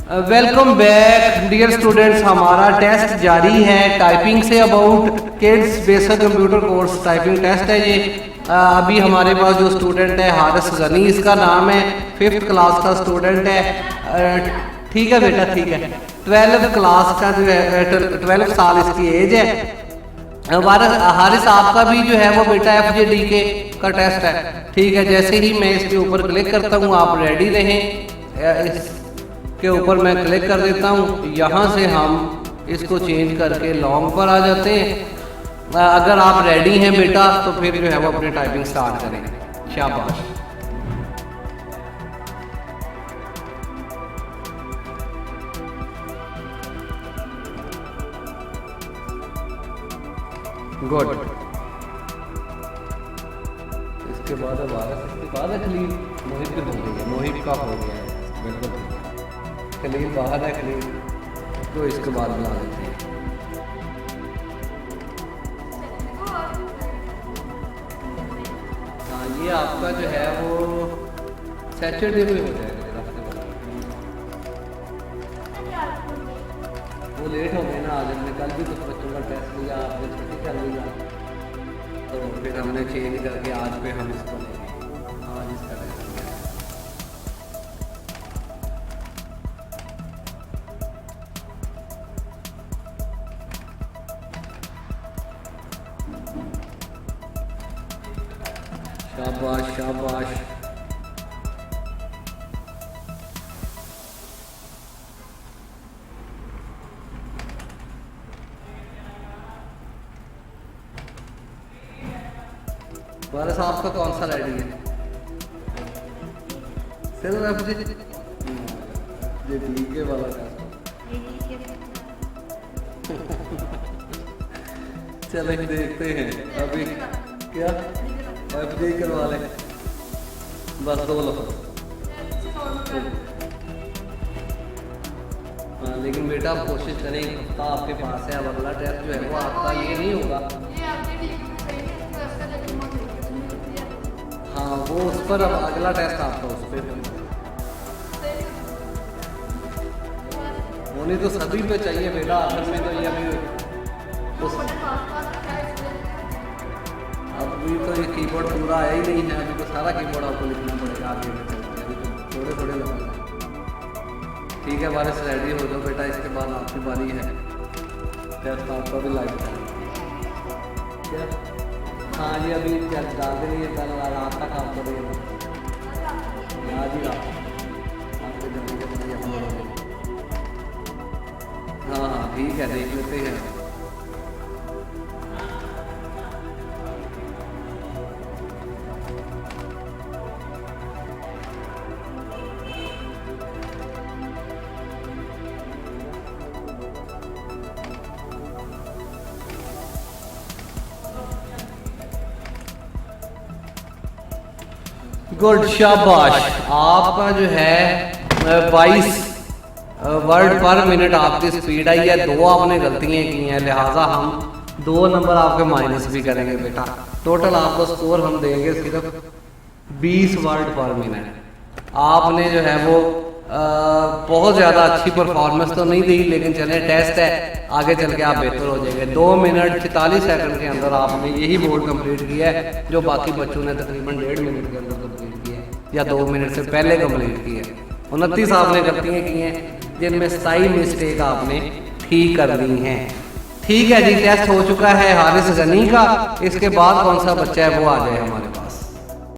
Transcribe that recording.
Welcome back dear students. हमारा test जारी है टाइपिंग से about kids basic computer course typing test है ये। अभी हमारे पास जो स्टूडेंट है हारिस गनी, इसका नाम है, 5th क्लास का स्टूडेंट है। ठीक है बेटा, ठीक है। 12th क्लास का जो है 12 साल इसकी एज है। हमारा हारिस आपका भी जो है वो बेटा FJDK का टेस्ट है। ठीक है, जैसे ही मैं इसके ऊपर क्लिक करता हूँ आप रेडी रहें। इसके ऊपर मैं क्लिक कर देता हूँ, यहाँ से हम इसको चेंज करके लॉन्ग पर आ जाते हैं। अगर आप रेडी हैं बेटा तो फिर जो है वो अपनी टाइपिंग स्टार्ट करें। शाबाश। गुड। इसके बाद खलील मोहिब भी हो गई, मोहिब का हो गया है बिल्कुल। खलील बाहर है, खलील तो इसके बाद बुला देते हैं। हाँ, ये आपका जो है वो सैटरडे में हो जाएगा। वो लेट हो गए ना, आज हमने कल भी कुछ बच्चों का टेस्ट लिया, आपने छुट्टी कर लिया, तो फिर हमने चेंज करके आज पे हम इसको लेंगे। आज इसका टेस्ट लिया। शाबाश शाबाश। वारिस आपका कौन सा रेडी है? सिर्फ ये DK वाला का। चलें देखते हैं अभी क्या FJ करवा लें। बस 2 लोग। हाँ, लेकिन बेटा आप कोशिश करें, एक हफ्ता आपके पास है। अब अगला टेस्ट जो है वो आपका ये नहीं होगा। हाँ, वो उस पर अब अगला टेस्ट आपका उस पर होनी तो सभी पे चाहिए बेटा। आखिर में तो ये अभी तो ये कीबोर्ड पूरा आया ही नहीं है। अभी तो सारा कीबोर्ड आपको लिखना पड़ेगा आगे में चलते। अभी तो थोड़े थोड़े लगेगा। ठीक है, वारिस रेडी हो जाओ बेटा, इसके बाद आपकी बारी है। टेस्ट आपका भी लाइव है क्या? हाँ जी, अभी डाल देंगे कल रात तक आप करेंगे। आज ही रात आपको जल्दी जल्दी अपलोड हो। हाँ हाँ ठीक है, देख लेते हैं। गुड, शाबाश। आपका जो है 22 वर्ड पर मिनट आपकी स्पीड आई है। 2 आपने गलतियां की हैं, लिहाजा हम 2 नंबर आपके माइनस भी करेंगे बेटा। टोटल आपको स्कोर हम देंगे सिर्फ 20 वर्ड पर मिनट। आपने जो है वो बहुत ज़्यादा अच्छी परफॉर्मेंस तो नहीं दी, लेकिन चले टेस्ट है, आगे चल के आप बेहतर हो जाएंगे। 2 मिनट 46 सेकंड के अंदर आपने यही बोर्ड कंप्लीट किया है, जो बाकी बच्चों ने तकरीबन 1.5 मिनट के अंदर कंप्लीट किया है या 2 मिनट से पहले कंप्लीट किया है। 29 आपने गलतियाँ की हैं, जिनमें 27 मिस्टेक आपने ठीक कर ली हैं। ठीक है जी, टेस्ट हो चुका है हारिस गनी का। इसके बाद कौन सा बच्चा है वो आ जाए हमारे पास।